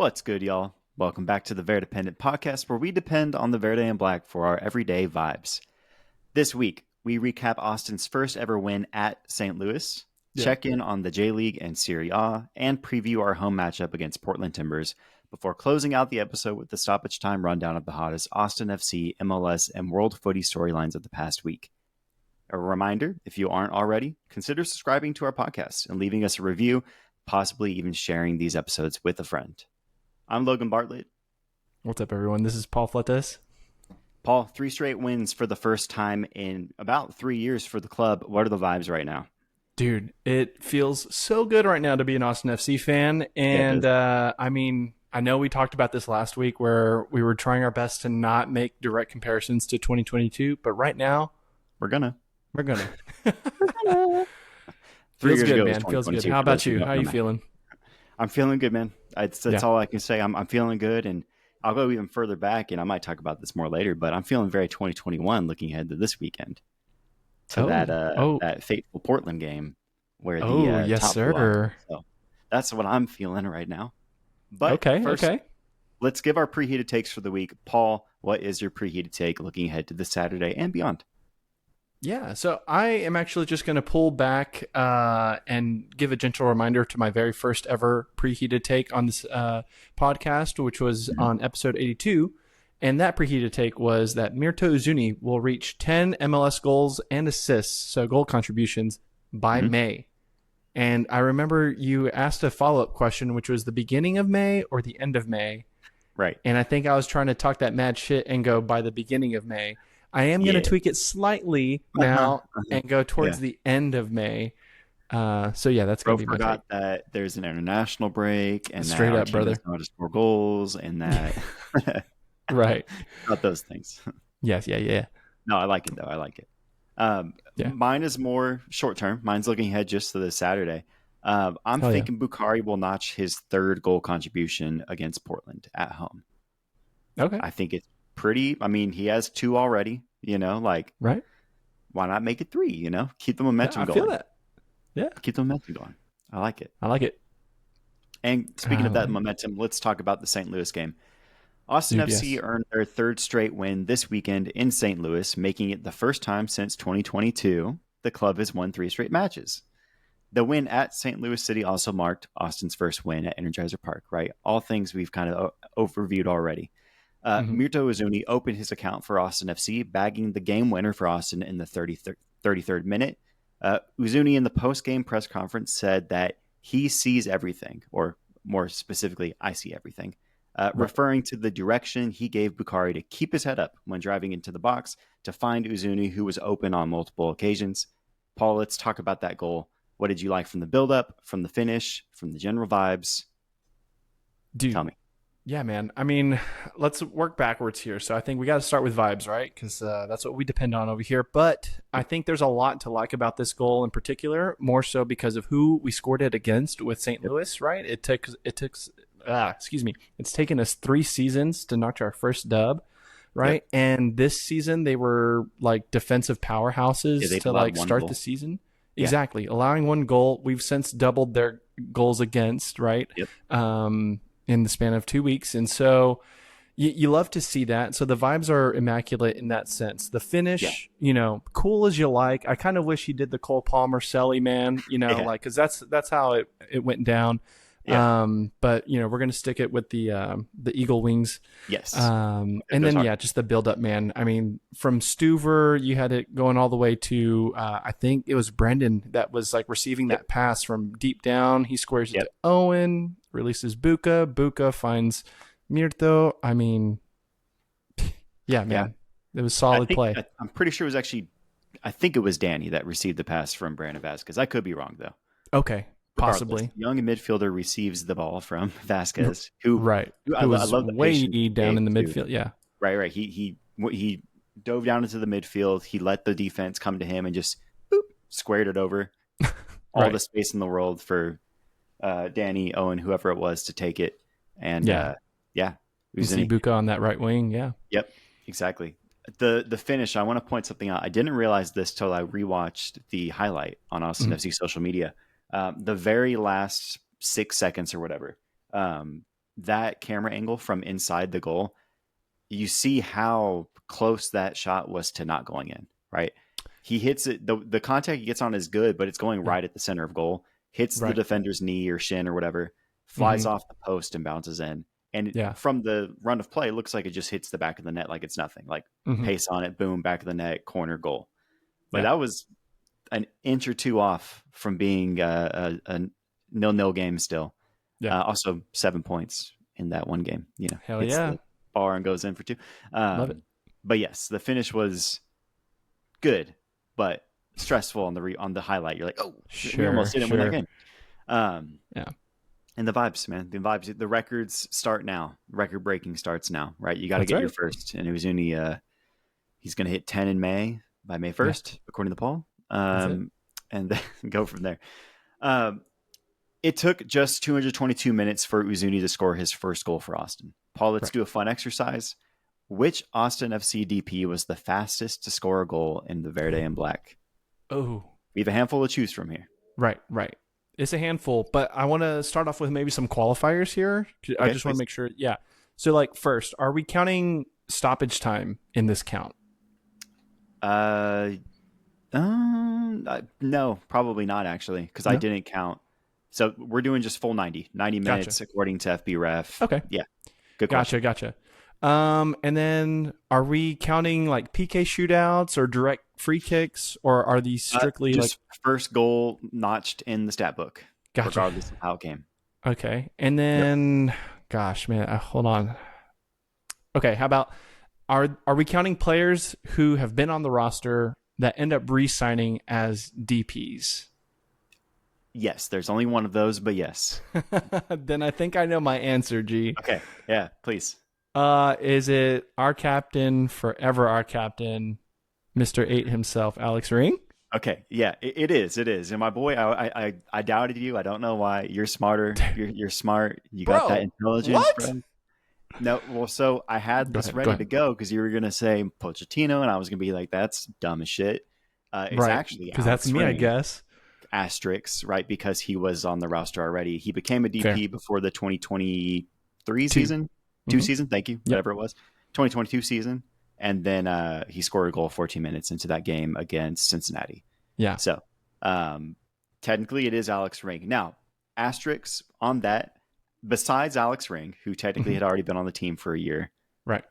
What's good, y'all? Welcome back to the Verdependent podcast, where we depend on the Verde and Black for our everyday vibes. This week, we recap Austin's first ever win at St. Louis, check in on the J-League and Serie A, and preview our home matchup against Portland Timbers before closing out the episode with the stoppage time rundown of the hottest Austin FC, MLS, and World Footy storylines of the past week. A reminder, if you aren't already, consider subscribing to our podcast and leaving us a review, possibly even sharing these episodes with a friend. I'm Logan Bartlett. What's up, everyone? This is Paul Fletes. Paul, 3 straight wins for the first time in about 3 years for the club. What are the vibes right now? Dude, it feels so good right now to be an Austin FC fan. And I know we talked about this last week where we were trying our best to not make direct comparisons to 2022, but right now We're gonna. Feels good, man. Feels good. How about you? How are you feeling? I'm feeling good, man. That's all I can say. I'm feeling good, and I'll go even further back, and I might talk about this more later, but I'm feeling very 2021 looking ahead to this weekend. To that fateful Portland game where the yes, top sir. So that's what I'm feeling right now. But first, let's give our preheated takes for the week. Paul, what is your preheated take looking ahead to this Saturday and beyond? Yeah, so I am actually just going to pull back and give a gentle reminder to my very first ever preheated take on this podcast, which was on episode 82. And that preheated take was that Myrto Uzuni will reach 10 MLS goals and assists, so goal contributions, by May. And I remember you asked a follow-up question, which was the beginning of May or the end of May. Right. And I think I was trying to talk that mad shit and go by the beginning of May. I am going to tweak it slightly now and go towards the end of May. So yeah, that's going to be my take. Forgot that there's an international break and straight that up, brother. Not just more goals and that. Right. Not those things. Yes. Yeah. No, I like it though. I like it. Mine is more short term. Mine's looking ahead just to this Saturday. I'm thinking Bukhari will notch his third goal contribution against Portland at home. Okay. I think it's pretty. I mean, he has 2 already, right. Why not make it 3, keep the momentum going. I feel that. Yeah. Keep the momentum going. I like it. And speaking of that momentum, let's talk about the St. Louis game. Austin FC earned their 3rd straight win this weekend in St. Louis, making it the first time since 2022 the club has won 3 straight matches. The win at St. Louis City also marked Austin's first win at Energizer Park, right? All things we've kind of overviewed already. Myrto Uzuni opened his account for Austin FC, bagging the game winner for Austin in the 33rd minute. Uzuni in the post-game press conference said that he sees everything, or more specifically, I see everything, referring to the direction he gave Bukhari to keep his head up when driving into the box to find Uzuni, who was open on multiple occasions. Paul, let's talk about that goal. What did you like from the build-up, from the finish, from the general vibes? Dude. Tell me. Yeah, man. I mean, let's work backwards here. So I think we got to start with vibes, right? Because that's what we depend on over here. But I think there's a lot to like about this goal in particular, more so because of who we scored it against with St. Louis, right? It's taken us 3 seasons to notch our first dub, right? Yep. And this season they were like defensive powerhouses to like start the season. Yeah. Exactly. Allowing 1 goal. We've since doubled their goals against, right? Yep. In the span of 2 weeks. And so you love to see that. So the vibes are immaculate in that sense. The finish, cool as you like. I kind of wish he did the Cole Palmer Selly, man, because that's how it went down. Yeah. But we're going to stick it with the Eagle Wings. Yes. And then, just the build up, man. I mean, from Stuver, you had it going all the way to, I think it was Brendan that was like receiving that pass from deep down. He squares it to Owen, releases Buka. Buka finds Myrto. I mean, yeah, man. It was solid play. I'm pretty sure it was actually, I think it was Danny that received the pass from Brandon Vasquez. I could be wrong, though. Okay. Possibly. Young midfielder receives the ball from Vasquez, who was way down in the midfield. Yeah. Right. He dove down into the midfield. He let the defense come to him and just squared it over. All the space in the world for Danny, Owen, whoever it was, to take it. And you see Buka on that right wing. Yeah. Yep. Exactly. The finish. I want to point something out. I didn't realize this till I rewatched the highlight on Austin FC social media. The very last 6 seconds or whatever, that camera angle from inside the goal, you see how close that shot was to not going in, right? He hits it. The contact he gets on is good, but it's going right at the center of goal, hits the defender's knee or shin or whatever, flies off the post and bounces in. And from the run of play, it looks like it just hits the back of the net like it's nothing. Like pace on it, boom, back of the net, corner, goal. But that was an inch or two off from being a 0-0 game still. Yeah. Also 7 points in that one game. You know, hell yeah. The bar and goes in for 2. Love it. But yes, the finish was good, but stressful on the highlight. You're like, oh, we almost didn't win that game. Yeah. And the vibes, man. The records start now. Record breaking starts now, right? You got to get your first. And Uzuni, he's going to hit 10 in May, by May 1st, according to Paul. And then go from there. It took just 222 minutes for Uzuni to score his first goal for Austin. Paul, let's do a fun exercise. Which Austin FC DP was the fastest to score a goal in the Verde Black? Oh. We have a handful to choose from here. Right. It's a handful, but I want to start off with maybe some qualifiers here. I just want to make sure. Yeah. So, like, first, are we counting stoppage time in this count? No, probably not, actually, because I didn't count. So we're doing just full 90 minutes according to FBref. Okay. Yeah. Good question. Gotcha. And then are we counting like PK shootouts or direct free kicks, or are these strictly just first goal notched in the stat book, regardless of how it came? Okay. And then, gosh, man, hold on. Okay. How about, are we counting players who have been on the roster that end up re-signing as DPs? Yes, there's only one of those, but yes. Then I think I know my answer, G. Okay. Yeah, please. Is it our captain, forever our captain, Mr. 8 himself, Alex Ring? Okay. Yeah, it is. And my boy, I doubted you. I don't know why. You're smarter. You're smart. You got that intelligence. What? Bro. No, well, so I had this ready to go because you were going to say Pochettino, and I was going to be like, that's dumb as shit. It's actually because that's me, I guess. Asterisks, right? Because he was on the roster already. He became a DP before the 2023 season. Season, thank you, whatever it was. 2022 season. And then he scored a goal 14 minutes into that game against Cincinnati. Yeah. So technically it is Alex Ring. Now, asterisks on that, besides Alex Ring, who technically had already been on the team for a year. Right.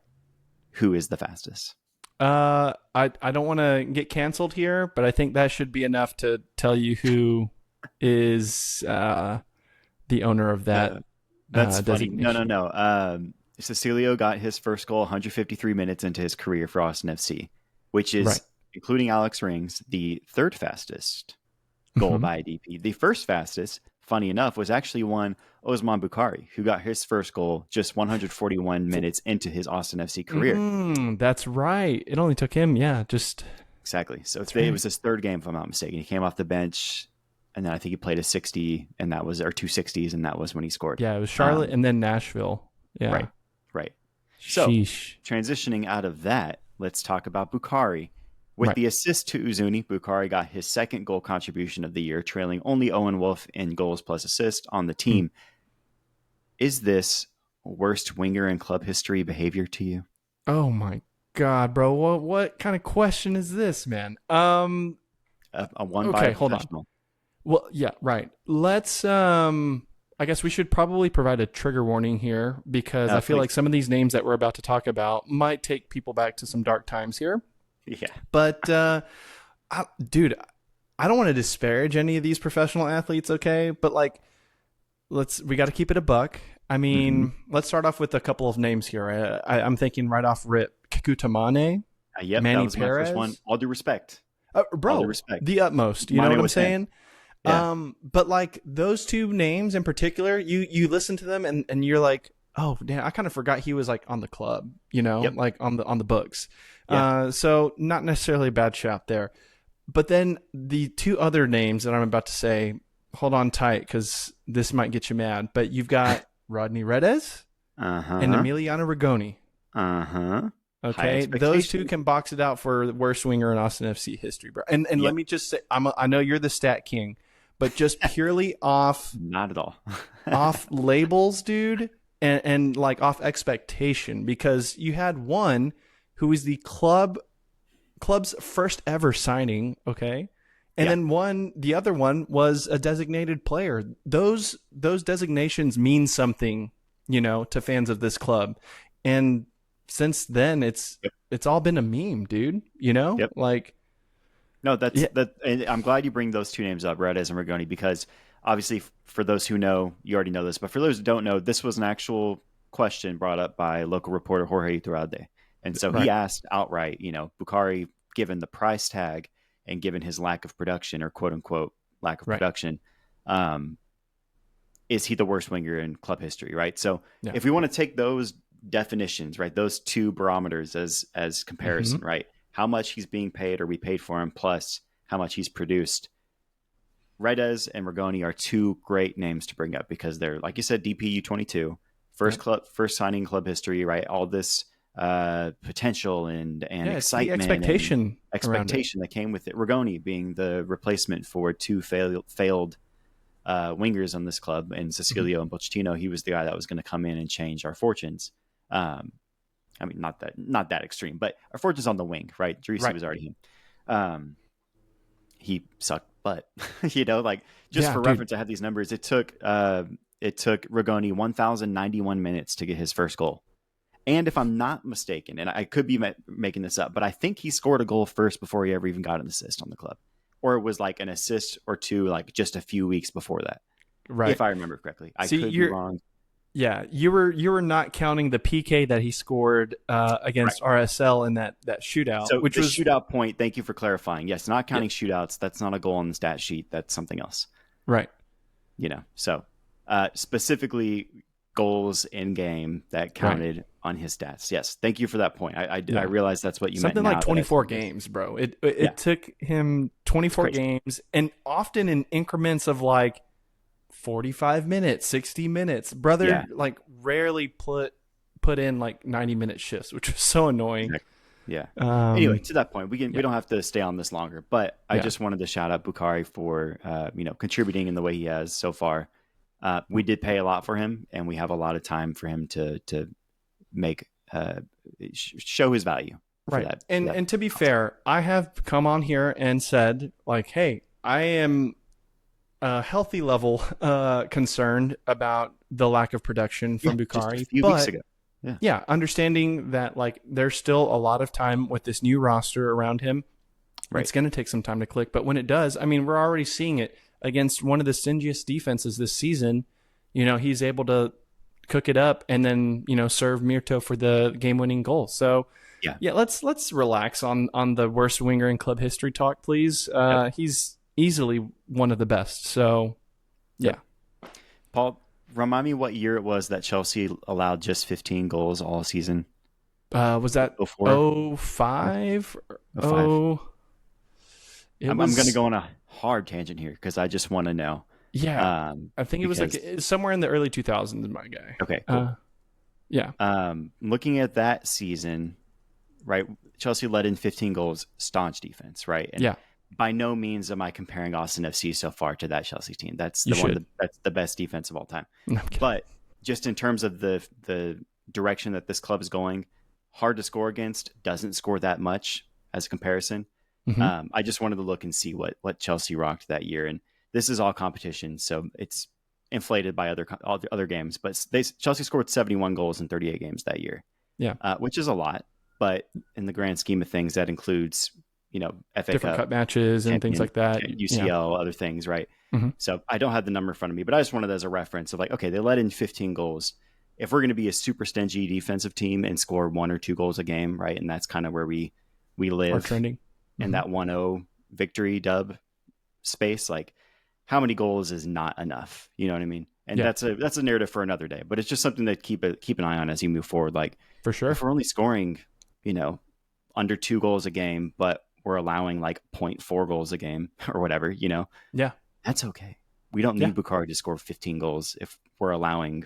Who is the fastest? I don't want to get canceled here, but I think that should be enough to tell you who is the owner of that. That's funny. No. Cecilio got his first goal 153 minutes into his career for Austin FC, which is, including Alex Rings, the third fastest goal by a DP. The first fastest, funny enough, was actually one Osman Bukhari, who got his first goal just 141 minutes into his Austin FC career. That's right. It only took him, exactly. So today it was his third game, if I'm not mistaken. He came off the bench, and then I think he played a 60, and that was, or 260s, and that was when he scored. Yeah, it was Charlotte and then Nashville. Yeah. Right. So, Sheesh. Transitioning out of that, let's talk about Bukhari. With the assist to Uzuni, Bukhari got his second goal contribution of the year, trailing only Owen Wolff in goals plus assist on the team. Is this worst winger in club history behavior to you? Oh my God, bro. What kind of question is this, man? A one by a hold on. Well, yeah, right. Let's I guess we should probably provide a trigger warning here because I feel like some of these names that we're about to talk about might take people back to some dark times here. Yeah. But, dude, I don't want to disparage any of these professional athletes, okay? But, like, we got to keep it a buck. I mean, let's start off with a couple of names here. I'm thinking right off rip, Kakutamane, Manny that was Perez. My first one. All due respect. Bro, all due respect. The utmost. You know what I'm saying? Yeah. But like those two names in particular, you listen to them and you're like, oh damn, I kind of forgot he was like on the club, like on the books. Yeah. So not necessarily a bad shout there. But then the two other names that I'm about to say, hold on tight because this might get you mad. But you've got Rodney Redes and Emiliano Rigoni. Okay, those two can box it out for the worst winger in Austin FC history, bro. And let me just say, I know you're the stat king. But just purely off, not at all, off labels, dude. and like off expectation, because you had one who was the club's first ever signing, okay? And then the other one was a designated player. Those designations mean something, to fans of this club. And since then it's all been a meme, dude, Like no, that. And I'm glad you bring those two names up, Reyes and Rigoni, because obviously for those who know, you already know this, but for those who don't know, this was an actual question brought up by local reporter Jorge Iturralde. And so he asked outright, Bukhari, given the price tag and given his lack of production, or quote unquote lack of production, is he the worst winger in club history? Right. So if we want to take those definitions, right, those two barometers as comparison, right, how much he's being paid or we paid for him plus how much he's produced, Reyes and Rigoni are two great names to bring up because they're, like you said, DPU 22, first signing in club history, right? All this potential and excitement, expectation that came with it. Rigoni being the replacement for two failed wingers on this club, and Cecilio and Pochettino. He was the guy that was going to come in and change our fortunes. I mean, not that extreme, but our fortunes on the wing, right? Drissi was already him. He sucked butt, for reference, I had these numbers. It took Rigoni 1,091 minutes to get his first goal. And if I'm not mistaken, and I could be making this up, but I think he scored a goal first before he ever even got an assist on the club. Or it was like an assist or two, like just a few weeks before that. Right. If I remember correctly. I could be wrong. Yeah, you were not counting the PK that he scored against RSL in that shootout. So which was shootout point. Thank you for clarifying. Yes, not counting shootouts. That's not a goal on the stat sheet. That's something else. Right. So specifically goals in game that counted on his stats. Yes, thank you for that point. I realize that's what you meant. Something like 24 games, bro. It took him 24 games, and often in increments of like 45 minutes, 60 minutes. Brother, like rarely put in like 90-minute shifts, which was so annoying. Yeah. Anyway, to that point, we don't have to stay on this longer, but I just wanted to shout out Bukhari for contributing in the way he has so far. We did pay a lot for him, and we have a lot of time for him to make show his value. Right. And to be fair, I have come on here and said, like, hey, I am a healthy level concerned about the lack of production from Bukhari. Just a few weeks ago. Yeah, understanding that like there's still a lot of time with this new roster around him. Right. It's going to take some time to click, but when it does, I mean, we're already seeing it against one of the stingiest defenses this season. He's able to cook it up and then, serve Myrto for the game-winning goal. So, let's relax on the worst winger in club history talk, please. He's easily one of the best. So, yeah. Paul, remind me what year it was that Chelsea allowed just 15 goals all season. Was that 05? I'm going to go on a hard tangent here because I just want to know. Yeah, I think it was like somewhere in the early 2000s, my guy. Okay, cool. Looking at that season, right, Chelsea led in 15 goals, staunch defense, right? And by no means am I comparing Austin FC so far to that Chelsea team. That's that's the best defense of all time. But just in terms of the direction that this club is going, hard to score against, doesn't score that much as a comparison. I just wanted to look and see what Chelsea rocked that year, and this is all competition, so it's inflated by other games. But Chelsea scored 71 goals in 38 games that year, which is a lot. But in the grand scheme of things, that includes FA different cup matches and things like that, UCL, other things, right? So I don't have the number in front of me, but I just wanted that as a reference of like, okay, they let in 15 goals. If we're going to be a super stingy defensive team and score 1 or 2 goals a game, right, and that's kind of where we live. We're trending. In that 1-0 victory dub space, like how many goals is not enough? You know what I mean? And that's a narrative for another day, but it's just something to keep an eye on as you move forward. Like for sure, if we're only scoring, under 2 goals a game, but we're allowing like 0.4 goals a game or whatever, that's okay. We don't need Bukhari to score 15 goals if we're allowing,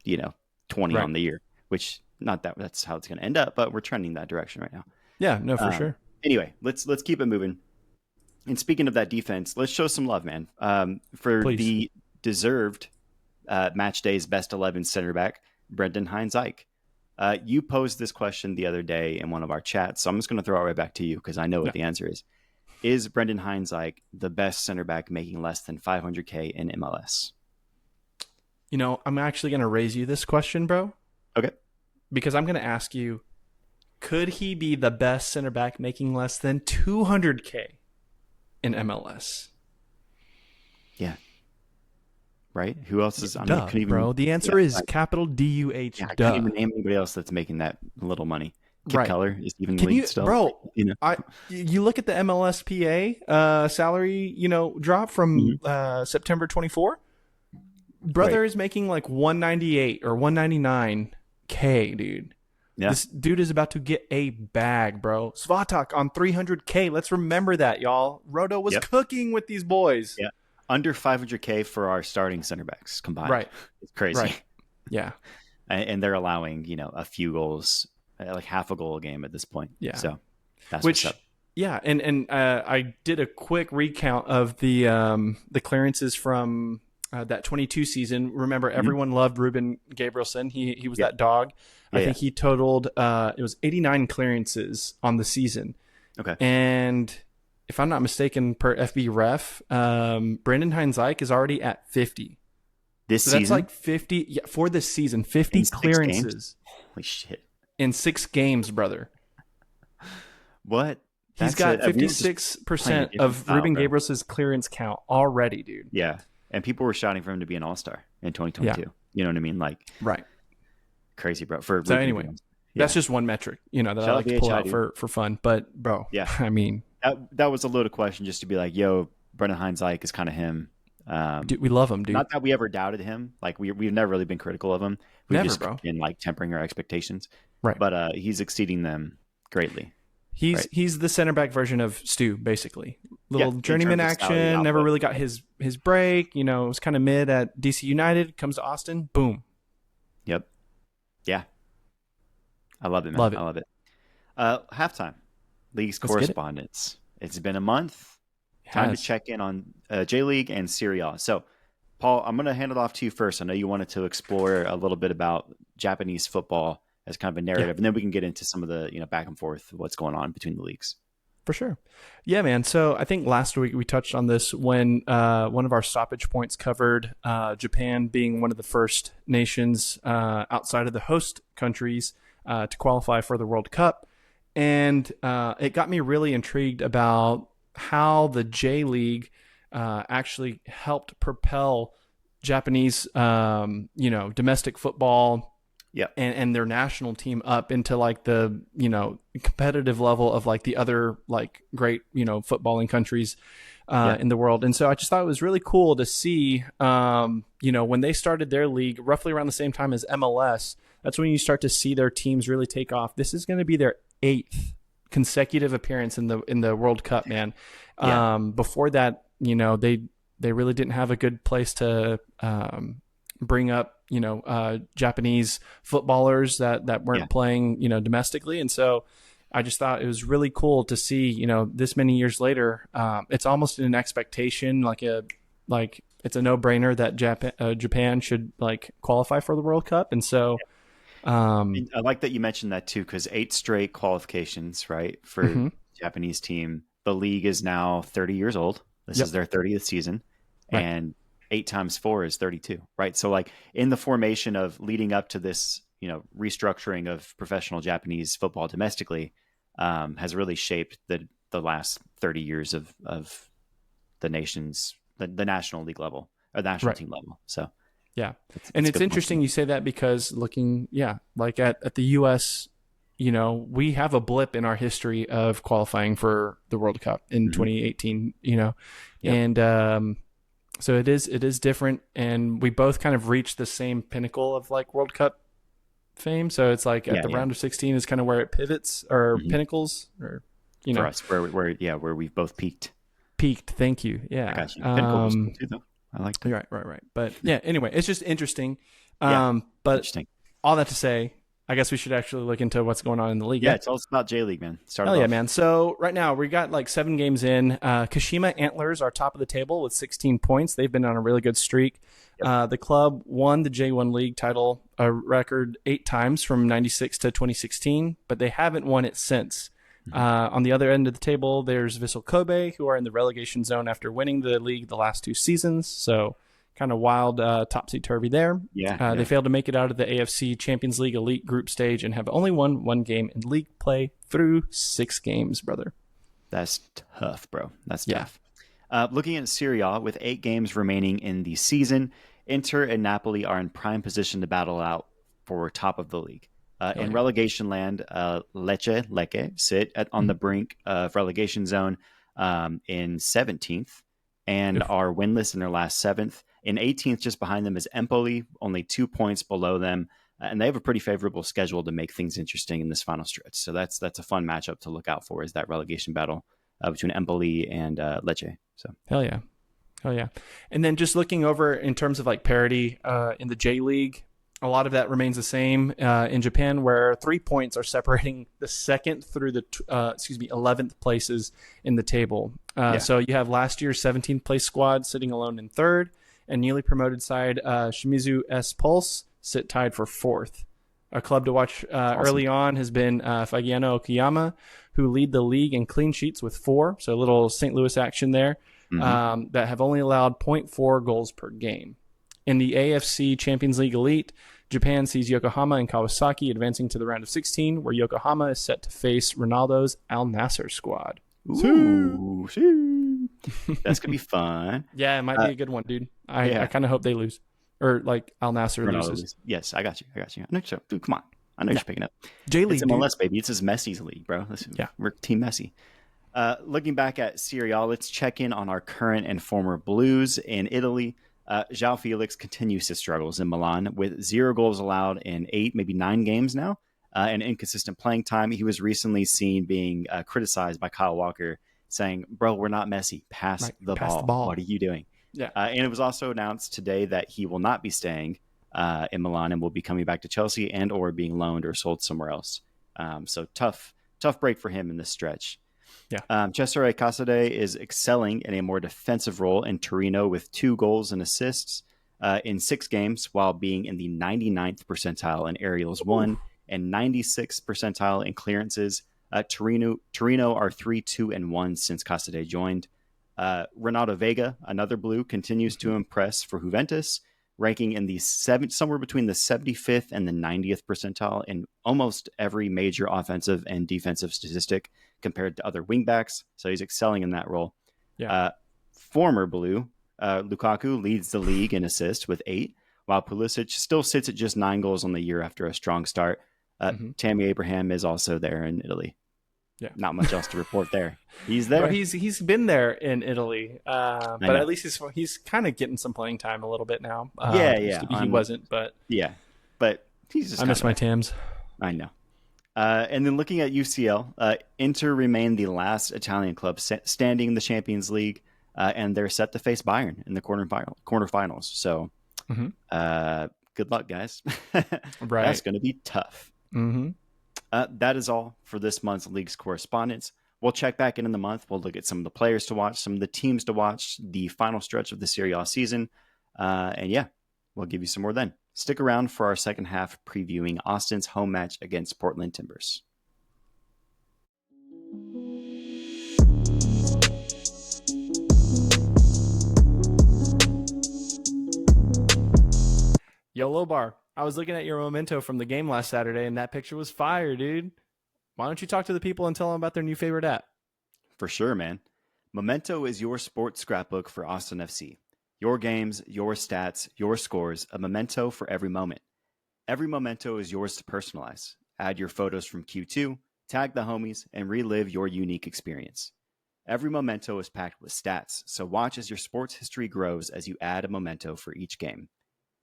20 on the year, which that's how it's going to end up, but we're trending that direction right now. Yeah, no, for sure. Anyway, let's keep it moving. And speaking of that defense, let's show some love, man. For the deserved match day's best 11 center back, Brendan Hines-Ike. You posed this question the other day in one of our chats, so I'm just going to throw it right back to you because I know what the answer is. Is Brendan Hines-Ike the best center back making less than $500K in MLS? I'm actually going to raise you this question, bro. Okay. Because I'm going to ask you, could he be the best center back making less than $200K in MLS? Yeah. Right? Who else is? Duh, bro. The answer is capital D-U-H. I can't even name anybody else that's making that little money. Kip Keller is even Can league still. Bro, you look at the MLSPA salary, drop from September 24. Brother is making like 198 or 199K, dude. Yeah. This dude is about to get a bag, bro. Svatak on 300K. Let's remember that, y'all. Roto was cooking with these boys. Yeah. Under 500K for our starting center backs combined. Right. It's crazy. Right. Yeah. And they're allowing, a few goals, like half a goal a game at this point. Yeah. So that's what's up. Yeah. And I did a quick recount of the clearances from that 22 season. Remember, everyone loved Ruben Gabrielson. He was that dog. I think he totaled, it was 89 clearances on the season. Okay. And if I'm not mistaken, per FB Ref, Brendan Hines-Ike is already at 50. This season? That's like 50 for this season. 50 clearances. Holy shit. In 6 games, brother. What? He's got 56% of Ruben Gabriel's clearance count already, dude. Yeah. And people were shouting for him to be an all-star in 2022. Yeah. You know what I mean? Like, right. Crazy, bro. So anyway, that's just one metric, that I like to pull out for fun. But, bro, I mean. That was a loaded question just to be like, yo, Brendan Hines-Ike is kind of him. Dude, we love him, dude. Not that we ever doubted him. Like, we've never really been critical of him. We've just been, like, tempering our expectations. Right. But he's exceeding them greatly. He's the center back version of Stu, basically. Little journeyman action, never really got his break. Was kind of mid at DC United, comes to Austin, boom. Yep. Yeah. I love it, man. I love it. Halftime. League's correspondence. It's been a month. Time to check in on J League and Serie A. So, Paul, I'm going to hand it off to you first. I know you wanted to explore a little bit about Japanese football as kind of a narrative, and then we can get into some of the back and forth of what's going on between the leagues. For sure. Yeah, man. So I think last week we touched on this when one of our stoppage points covered Japan being one of the first nations outside of the host countries to qualify for the World Cup. And it got me really intrigued about how the J League actually helped propel Japanese, domestic football and their national team up into like the, competitive level of like the other like great, footballing countries in the world. And so I just thought it was really cool to see, when they started their league roughly around the same time as MLS, that's when you start to see their teams really take off. This is going to be their 8th consecutive appearance in the World Cup, man. Before that, they really didn't have a good place to bring up, Japanese footballers that weren't playing, domestically. And so I just thought it was really cool to see, this many years later, it's almost an expectation, like it's a no-brainer that Japan should like qualify for the World Cup. And so I like that you mentioned that too, because 8 straight qualifications, right, for Japanese team. The league is now 30 years old. This is their 30th season, and 8 times 4 is 32, right? So like in the formation of leading up to this, restructuring of professional Japanese football domestically, has really shaped the last 30 years of the nation's the national league level or the national team level. So. Yeah. And it's interesting you say that because looking, like at the U.S., we have a blip in our history of qualifying for the World Cup in 2018, and so it is different. And we both kind of reached the same pinnacle of like World Cup fame. So it's like at the round of 16 is kind of where it pivots or pinnacles or, For us, where we've both peaked. Thank you. Yeah. I got you. Pinnacle was cool too, though. I like that. Right. But yeah, anyway, it's just interesting. But interesting. All that to say, I guess we should actually look into what's going on in the league. Yeah, tell us about J League, man. Hell yeah, man. So right now we got like 7 games in. Kashima Antlers are top of the table with 16 points. They've been on a really good streak. Yep. The club won the J1 League title a record 8 times from 96 to 2016, but they haven't won it since. On the other end of the table, there's Vissel Kobe, who are in the relegation zone after winning the league the last 2 seasons. So kind of wild, topsy-turvy there. They failed to make it out of the AFC Champions League Elite group stage and have only won 1 game in league play through 6 games, brother. That's tough, bro. That's tough. Looking at Serie A, with 8 games remaining in the season, Inter and Napoli are in prime position to battle out for top of the league. In relegation land, Lecce sit on the brink of relegation zone in 17th and are winless in their last 7th. In 18th, just behind them, is Empoli, only 2 points below them. And they have a pretty favorable schedule to make things interesting in this final stretch. So that's a fun matchup to look out for, is that relegation battle between Empoli and Lecce. So Hell yeah. And then just looking over in terms of like parity in the J League, a lot of that remains the same in Japan, where 3 points are separating the 2nd through the 11th places in the table. So you have last year's 17th place squad sitting alone in 3rd, and newly promoted side Shimizu S Pulse sit tied for 4th. A club to watch early on has been Fagiano Okayama, who lead the league in clean sheets with 4. So a little St. Louis action there, that have only allowed 0.4 goals per game. In the AFC Champions League Elite, Japan sees Yokohama and Kawasaki advancing to the round of 16, where Yokohama is set to face Ronaldo's Al Nassr squad. Ooh, that's gonna be fun. Yeah, it might be a good one, dude. I kind of hope they lose, or like Al Nassr loses. Yes, I got you. I know you. Dude, come on. I know you're picking up. J League, it's MLS, baby. It's his Messi's league, bro. We're Team Messi. Looking back at Serie A, let's check in on our current and former Blues in Italy. João Felix continues his struggles in Milan with 0 goals allowed in 8, maybe 9 games now, and inconsistent playing time. He was recently seen being criticized by Kyle Walker, saying, "Bro, we're not Messi. Pass the ball. What are you doing?" Yeah. And it was also announced today that he will not be staying in Milan and will be coming back to Chelsea and or being loaned or sold somewhere else. So tough break for him in this stretch. Yeah. Cesare Casade is excelling in a more defensive role in Torino with 2 goals and assists in 6 games, while being in the 99th percentile in aerials won and 96th percentile in clearances. Torino are 3-2-1 since Casade joined. Renato Vega, another blue, continues to impress for Juventus, ranking in the somewhere between the 75th and the 90th percentile in almost every major offensive and defensive statistic compared to other wingbacks. So he's excelling in that role. Yeah. Former blue, Lukaku leads the league in assists with 8, while Pulisic still sits at just 9 goals on the year after a strong start. Tammy Abraham is also there in Italy. Yeah, not much else to report there. He's there. Well, he's been there in Italy, but at least he's kind of getting some playing time a little bit now. He wasn't, but he's just. I miss my Tams. I know. And then looking at UCL, Inter remain the last Italian club standing in the Champions League, and they're set to face Bayern in the quarterfinals. So, good luck, guys. Right, that's going to be tough. Mm-hmm. That is all for this month's League's Correspondence. We'll check back in the month. We'll look at some of the players to watch, some of the teams to watch, the final stretch of the Serie A season. And we'll give you some more then. Stick around for our second half previewing Austin's home match against Portland Timbers. Yo, Lobar, I was looking at your memento from the game last Saturday, and that picture was fire, dude. Why don't you talk to the people and tell them about their new favorite app? For sure, man. Memento is your sports scrapbook for Austin FC. Your games, your stats, your scores, a memento for every moment. Every memento is yours to personalize. Add your photos from Q2, tag the homies, and relive your unique experience. Every memento is packed with stats, so watch as your sports history grows as you add a memento for each game.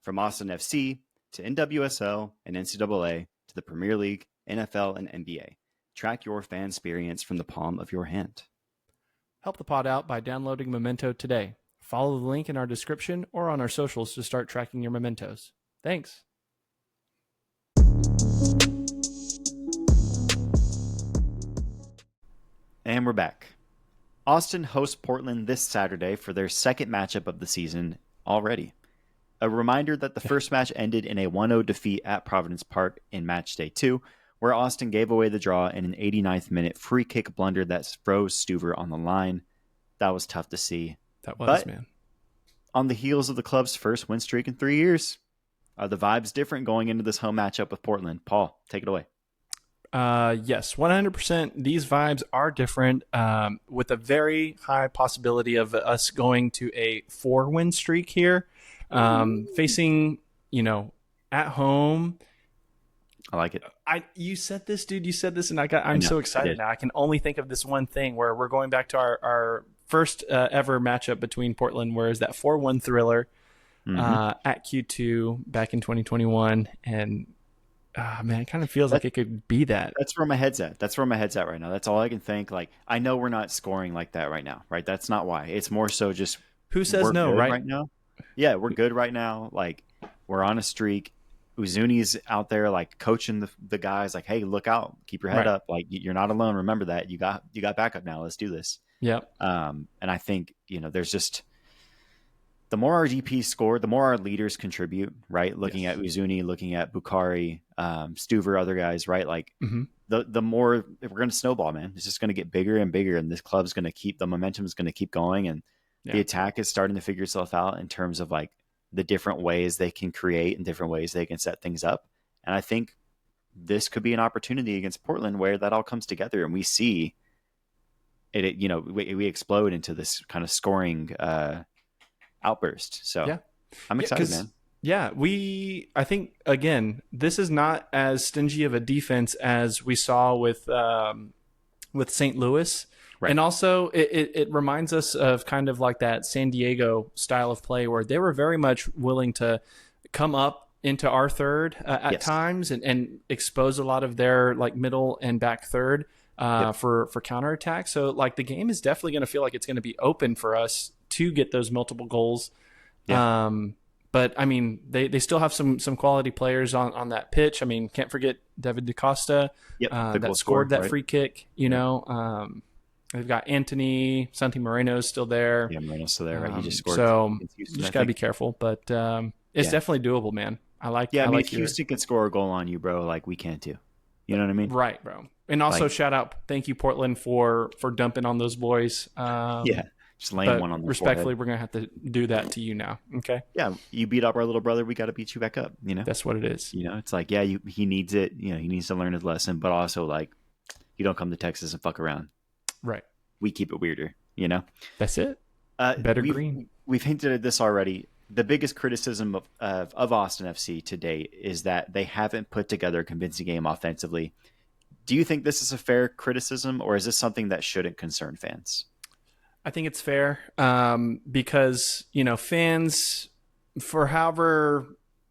From Austin FC to NWSL and NCAA to the Premier League, NFL, and NBA. Track your fan experience from the palm of your hand. Help the pod out by downloading Memento today. Follow the link in our description or on our socials to start tracking your mementos. Thanks. And we're back. Austin hosts Portland this Saturday for their second matchup of the season already. A reminder that the first match ended in a 1-0 defeat at Providence Park in match day 2, where Austin gave away the draw in an 89th minute free kick blunder that froze Stuver on the line. That was tough to see. That was, man. On the heels of the club's first win streak in 3 years, are the vibes different going into this home matchup with Portland? Paul, take it away. Yes, 100%. These vibes are different, with a very high possibility of us going to a 4-win streak here, facing, at home. I like it. You said this, dude. You said this, and I'm so excited now. I can only think of this one thing where we're going back to our first ever matchup between Portland, where is that 4-1 thriller at Q2 back in 2021, and man, it kind of feels like it could be that. That's where my head's at. Right now. That's all I can think. Like, I know we're not scoring like that right now, right? That's not why. It's more so just who says no, right now. Yeah, we're good right now. Like, we're on a streak. Uzuni's out there, like, coaching the guys, like, hey, look out, keep your head up. Like, you're not alone. Remember that. You got backup now. Let's do this. Yeah. And I think, there's just, the more our GPs score, the more our leaders contribute, right? Looking at Uzuni, looking at Bukhari, Stuver, other guys, right? Like, the more we're going to snowball, man. It's just going to get bigger and bigger, and this club's going to keep, the momentum is going to keep going, and the attack is starting to figure itself out in terms of, like, the different ways they can create and different ways they can set things up. And I think this could be an opportunity against Portland where that all comes together, and we see it, we explode into this kind of scoring outburst. So I'm excited, man. Yeah, I think, again, this is not as stingy of a defense as we saw with St. Louis. Right. And also, it reminds us of kind of like that San Diego style of play where they were very much willing to come up into our third at times and expose a lot of their, like, middle and back third for counterattack. So, like, the game is definitely going to feel like it's going to be open for us to get those multiple goals. Yeah. But I mean, they still have some quality players on that pitch. I mean, can't forget David DaCosta that scored that free kick. They've got Anthony Santi Moreno's still there. Yeah, Moreno's still there. Right? He just scored. So you just gotta be careful, but it's definitely doable, man. I like. Yeah, if Houston can score a goal on you, bro, like, we can too. You know what I mean? Right, bro. And also, shout out, thank you, Portland, for dumping on those boys. Just laying one on the respectfully, forehead. we're gonna have to do that to you now. Okay. Yeah, you beat up our little brother, we got to beat you back up. That's what it is. It's like, he needs it. He needs to learn his lesson, but also, like, you don't come to Texas and fuck around. Right. We keep it weirder. That's it. Better green. We've hinted at this already. The biggest criticism of Austin FC to date is that they haven't put together a convincing game offensively. Do you think this is a fair criticism, or is this something that shouldn't concern fans? I think it's fair because, fans, for however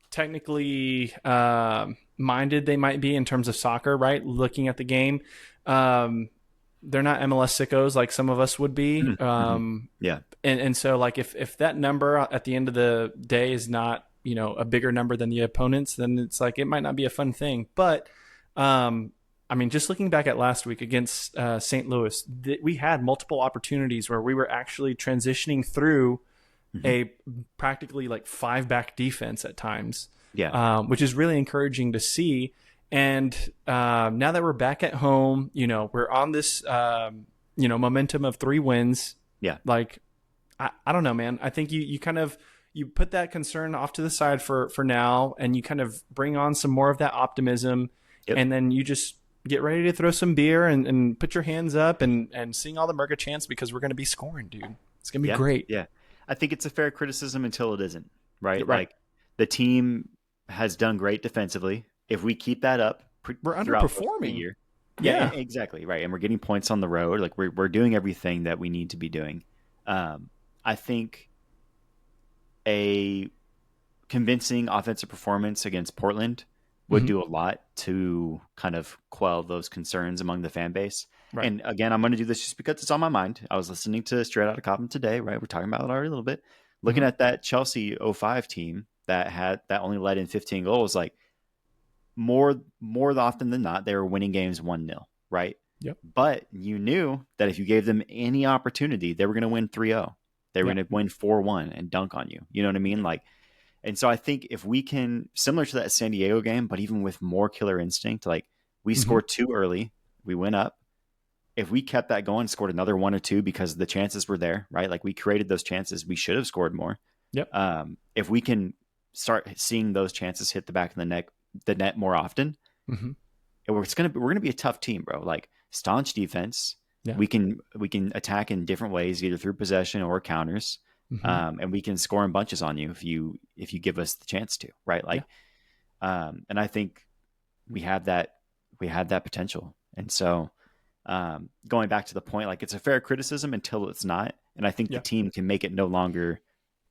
technically minded they might be in terms of soccer, right, looking at the game, they're not MLS sickos like some of us would be. And so, like, if that number at the end of the day is not, a bigger number than the opponents, then it's like it might not be a fun thing. But I mean, just looking back at last week against St. Louis, we had multiple opportunities where we were actually transitioning through a practically, like, 5-back defense at times, which is really encouraging to see. And now that we're back at home, we're on this, momentum of 3 wins. Yeah. Like, I don't know, man. I think you kind of, you put that concern off to the side for now, and you kind of bring on some more of that optimism, and then you just get ready to throw some beer and put your hands up and sing all the Myrto chants, because we're going to be scoring, dude. It's going to be great. Yeah. I think it's a fair criticism until it isn't, right? Like, the team has done great defensively. If we keep that up, we're underperforming the year. Yeah, exactly. Right. And we're getting points on the road. Like, we're doing everything that we need to be doing. I think a convincing offensive performance against Portland would do a lot to kind of quell those concerns among the fan base. Right. And again, I'm going to do this just because it's on my mind. I was listening to Straight Outta Compton today, right? We're talking about it already a little bit. Looking at that Chelsea 05 team that only led in 15 goals, like, more often than not, they were winning games 1-0, right? Yep. But you knew that if you gave them any opportunity, they were going to win 3-0. They were going to win 4-1 and dunk on you. You know what I mean? Like, and so I think if we can, similar to that San Diego game, but even with more killer instinct, like we scored 2 early, we went up. If we kept that going, scored another 1 or 2 because the chances were there, right? Like we created those chances, we should have scored more. Yep. If we can start seeing those chances hit the back of the net more often, we're gonna be a tough team, bro. Like staunch defense. Yeah. We can attack in different ways, either through possession or counters, and we can score in bunches on you if you give us the chance to, right? Like, and I think we have that potential. And so, going back to the point, like it's a fair criticism until it's not, and I think the team can make it no longer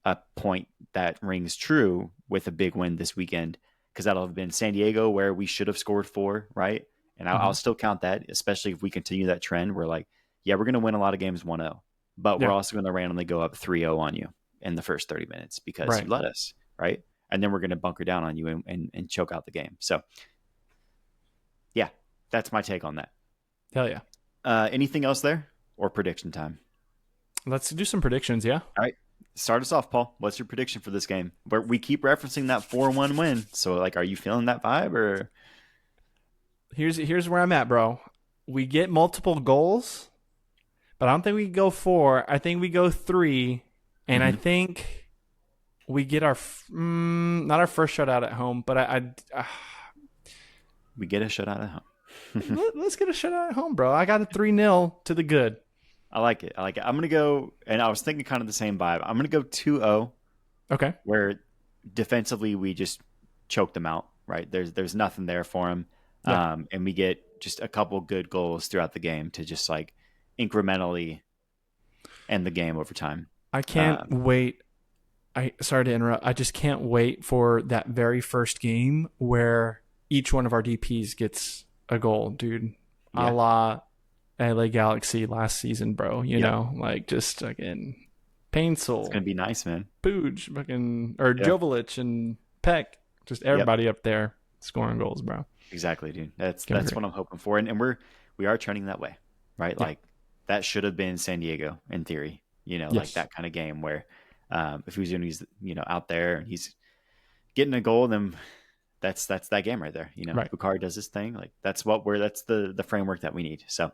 a point that rings true with a big win this weekend, because that'll have been San Diego where we should have scored 4, right? And I'll still count that, especially if we continue that trend. We're like, yeah, we're going to win a lot of games 1-0, but we're also going to randomly go up 3-0 on you in the first 30 minutes because you let us, right? And then we're going to bunker down on you and choke out the game. So, yeah, that's my take on that. Hell yeah. Anything else there, or prediction time? Let's do some predictions, yeah? All right. Start us off, Paul. What's your prediction for this game? We keep referencing that 4-1 win. So, like, are you feeling that vibe, or... Here's where I'm at, bro. We get multiple goals, but I don't think we go 4. I think we go 3, and I think we get our not our first shutout at home, but we get a shutout at home. Let's get a shutout at home, bro. I got a 3-0 to the good. I like it. I'm gonna go, and I was thinking kind of the same vibe. I'm gonna go 2-0. Okay. Where defensively we just choke them out. Right. There's nothing there for them. Yeah. And we get just a couple good goals throughout the game to just like incrementally end the game over time. I can't wait. Sorry to interrupt. I just can't wait for that very first game where each one of our DPs gets a goal, dude. A la LA Galaxy last season, bro. You know, like just again, Painsul. It's gonna be nice, man. Pooch, fucking, or Jovic and Peck, just everybody up there scoring goals, bro. Exactly, dude. That's what I'm hoping for, and we are trending that way, right? Yeah. Like that should have been San Diego in theory, like that kind of game where if Uzuni's out there and he's getting a goal, then that's that game right there. Right. Bukari does his thing, like that's the framework that we need. So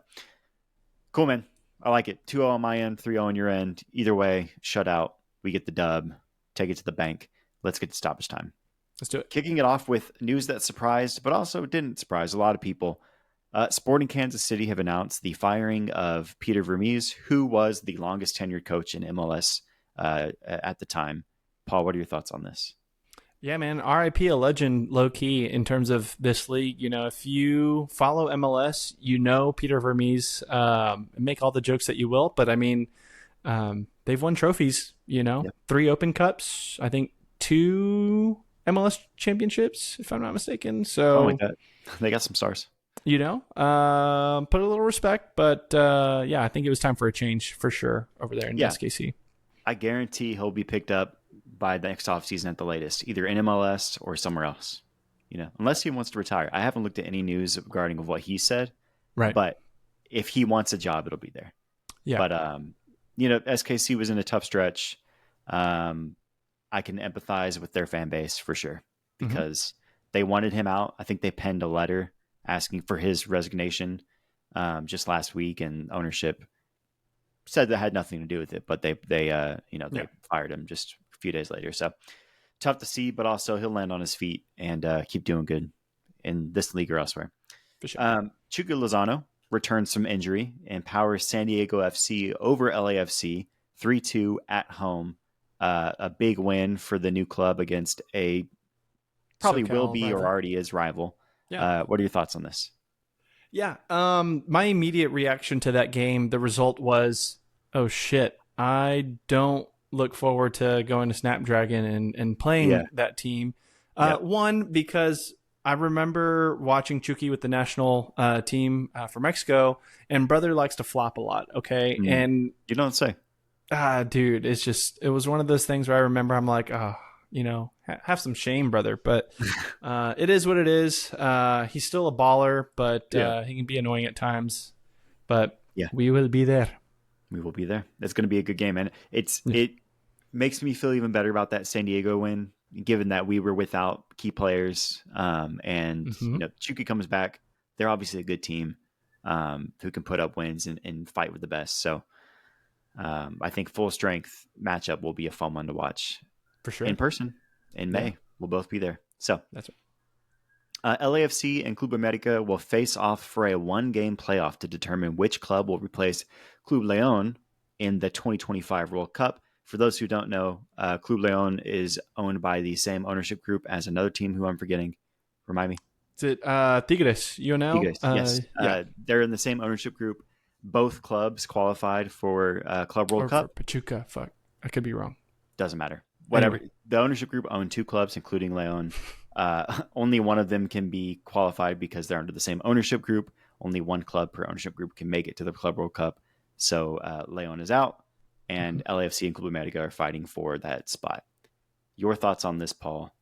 cool, man. I like it. 2-0 on my end, 3-0 on your end. Either way, shut out. We get the dub. Take it to the bank. Let's get to stoppage time. Let's do it. Kicking it off with news that surprised, but also didn't surprise a lot of people. Sporting Kansas City have announced the firing of Peter Vermes, who was the longest tenured coach in MLS at the time. Paul, what are your thoughts on this? Yeah, man. RIP a legend, low key, in terms of this league. If you follow MLS, Peter Vermes, make all the jokes that you will. But I mean, they've won trophies, 3 Open Cups, I think 2 MLS championships, if I'm not mistaken. So like that. They got some stars. Put a little respect, but I think it was time for a change for sure over there in SKC. I guarantee he'll be picked up by the next offseason at the latest, either in MLS or somewhere else. Unless he wants to retire. I haven't looked at any news regarding what he said. Right. But if he wants a job, it'll be there. Yeah. But SKC was in a tough stretch. I can empathize with their fan base for sure because they wanted him out. I think they penned a letter asking for his resignation just last week, and ownership said that had nothing to do with it, but they fired him just a few days later. So tough to see, but also he'll land on his feet and keep doing good in this league or elsewhere. For sure. Chuka Lozano returns from injury and powers San Diego FC over LAFC 3-2 at home. A big win for the new club against a probably will be rival. Or already is rival. Yeah. What are your thoughts on this? Yeah. My immediate reaction to that game, the result was, oh shit, I don't look forward to going to Snapdragon and playing that team. One, because I remember watching Chucky with the national team for Mexico, and brother likes to flop a lot. Okay. And you don't say. Dude, it was one of those things where I remember I'm like, have some shame, brother. But it is what it is. He's still a baller, but he can be annoying at times. but yeah, we will be there. We will be there. It's going to be a good game, and it makes me feel even better about that San Diego win, given that we were without key players, and Chuka comes back. They're obviously a good team who can put up wins and fight with the best. So I think full strength matchup will be a fun one to watch for sure in person in May. Yeah. We'll both be there. So that's right. LAFC and Club America will face off for a 1-game playoff to determine which club will replace Club León in the 2025 World Cup. For those who don't know, Club León is owned by the same ownership group as another team who I'm forgetting. Remind me. Is it Tigres? Tigres, yes. Yeah. They're in the same ownership group. Both clubs qualified for Club World Cup. For Pachuca. Fuck. I could be wrong. Doesn't matter. Whatever. Anyway. The ownership group owned 2 clubs, including León. Only one of them can be qualified because they're under the same ownership group. Only one club per ownership group can make it to the Club World Cup. So León is out, and LAFC and Club America are fighting for that spot. Your thoughts on this, Paul?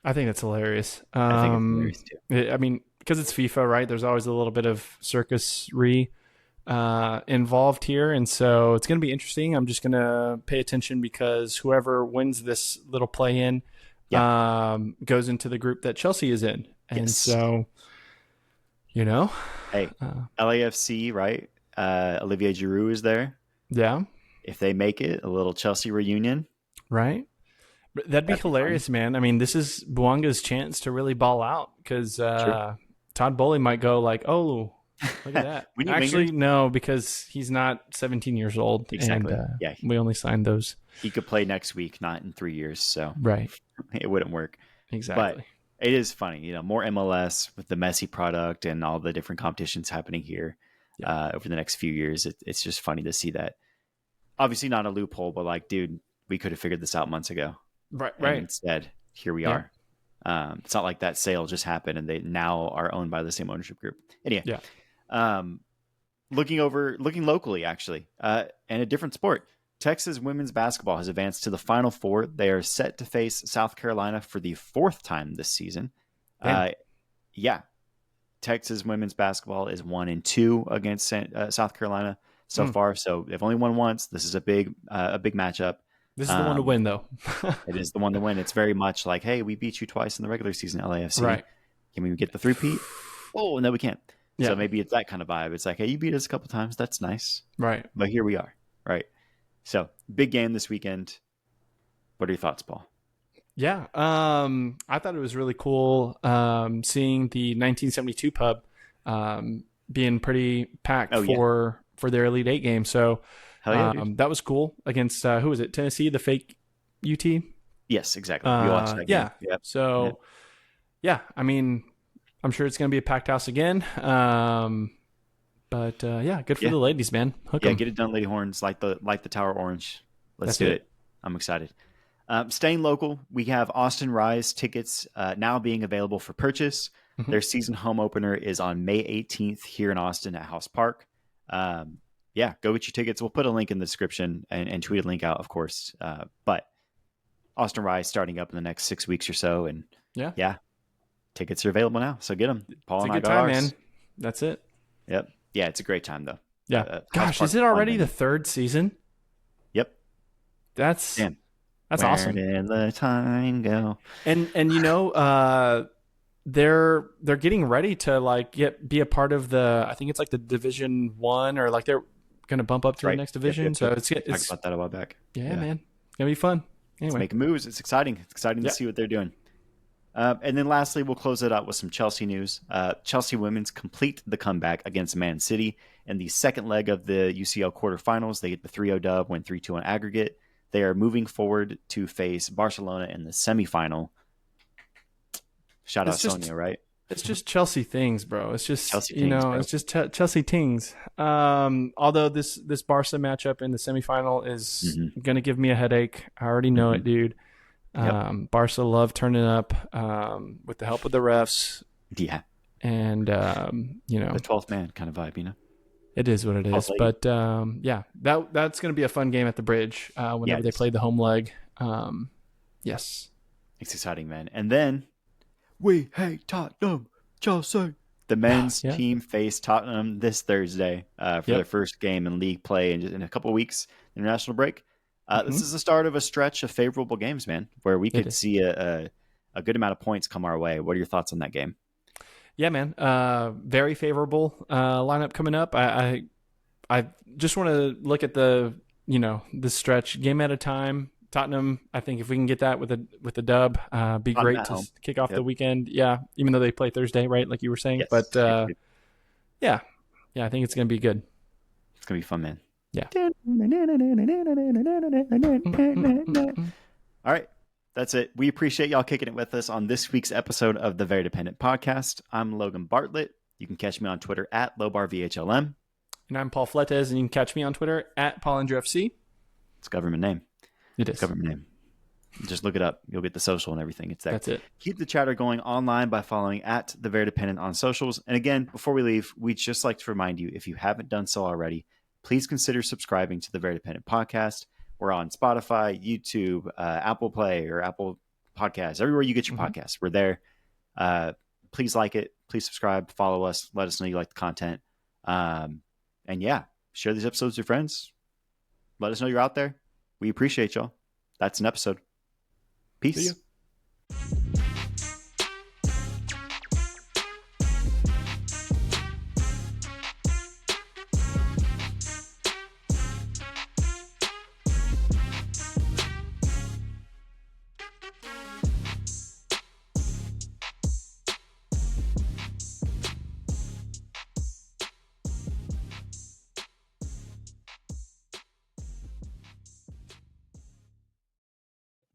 I think that's hilarious. I think it's hilarious too. I mean, because it's FIFA, right? There's always a little bit of circusry involved here, and so it's going to be interesting. I'm just going to pay attention because whoever wins this little play-in goes into the group that Chelsea is in, and so hey, LAFC, right? Olivier Giroud is there. Yeah, if they make it, a little Chelsea reunion, right? That'd be hilarious, man. I mean, this is Bouanga's chance to really ball out because Todd Bowley might go like, "Oh, look at that." Actually, no, because he's not 17 years old. Exactly. And, we only signed those. He could play next week, not in 3 years. So right, it wouldn't work. Exactly. But it is funny, more MLS with the Messi product and all the different competitions happening here over the next few years. It's just funny to see that. Obviously, not a loophole, but like, dude, we could have figured this out months ago. Right. And instead, here we are. It's not like that sale just happened and they now are owned by the same ownership group. Anyway, looking locally, actually, and a different sport. Texas women's basketball has advanced to the Final Four. They are set to face South Carolina for the 4th time this season. Texas women's basketball is 1-2 against South Carolina so far. So they've only won once. This is a big matchup. This is the one to win, though. It is the one to win. It's very much like, hey, we beat you twice in the regular season, LAFC. Right. Can we get the 3-peat? Oh, no, we can't. Yeah. So maybe it's that kind of vibe. It's like, hey, you beat us a couple times. That's nice. Right. But here we are. Right. So big game this weekend. What are your thoughts, Paul? Yeah. I thought it was really cool seeing the 1972 pub being pretty packed for their Elite 8 game. So that was cool against who was it? Tennessee, the fake UT. Yes, exactly. We watched that game. Yep. So, I mean, I'm sure it's going to be a packed house again. But good for the ladies, man. Hook 'em. Get it done, Lady Horns. Like the Tower Orange. Let's do it. I'm excited. Staying local, we have Austin Rise tickets now being available for purchase. Mm-hmm. Their season home opener is on May 18th here in Austin at House Park. Go get your tickets. We'll put a link in the description and tweet a link out, of course. But Austin Rise starting up in the next 6 weeks or so. And tickets are available now. So get them. Paul and I got ours. Man. That's it. Yep. Yeah, it's a great time, though. Yeah. Gosh, is it already the 3rd season? Yep. That's awesome. Where did the time go? And they're getting ready to be a part of the, I think it's like the Division 1 or like they're going to bump up to the next division. Yep. So it's talked about that a while back. Yeah, man. It's going to be fun. Anyway. It's making moves. It's exciting. It's exciting to see what they're doing. And then lastly, we'll close it out with some Chelsea news. Chelsea women's complete the comeback against Man City in the second leg of the UCL quarterfinals. They get the 3-0 dub, win 3-2 on aggregate. They are moving forward to face Barcelona in the semifinal. Shout out Sonia, right? It's just Chelsea things, bro. It's just Chelsea things, bro. It's just Chelsea things. Although this Barca matchup in the semifinal is gonna give me a headache. I already know it, dude. Barca love turning up with the help of the refs. Yeah. And the 12th man kind of vibe, It is what it is. But that's going to be a fun game at the Bridge whenever they play the home leg. Yes. It's exciting, man. And then we hate Tottenham, Chelsea. The men's team faced Tottenham this Thursday for their first game in league play in a couple of weeks, international break. This is the start of a stretch of favorable games, man, where we could see a good amount of points come our way. What are your thoughts on that game? Yeah, man. Very favorable lineup coming up. I just want to look at the stretch game at a time. Tottenham, I think if we can get that with a dub, be great to kick off the weekend. Yeah, even though they play Thursday, right? Like you were saying. Yes. But yeah, I think it's going to be good. It's going to be fun, man. Yeah. All right. That's it. We appreciate y'all kicking it with us on this week's episode of the Verdependent podcast. I'm Logan Bartlett. You can catch me on Twitter at LobarVHLM. And I'm Paul Fletes, and you can catch me on Twitter at PaulAndrewFC. It's a government name. It is. Government name. Just look it up. You'll get the social and everything. It's there. That's it. Keep the chatter going online by following at the Verdependent on socials. And again, before we leave, we'd just like to remind you, if you haven't done so already, please consider subscribing to the Verdependent podcast. We're on Spotify, YouTube, Apple Play, or Apple Podcasts. Everywhere you get your podcasts, we're there. Please like it. Please subscribe. Follow us. Let us know you like the content. And yeah, share these episodes with your friends. Let us know you're out there. We appreciate y'all. That's an episode. Peace. See ya.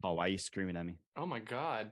Oh, why are you screaming at me? Oh my God.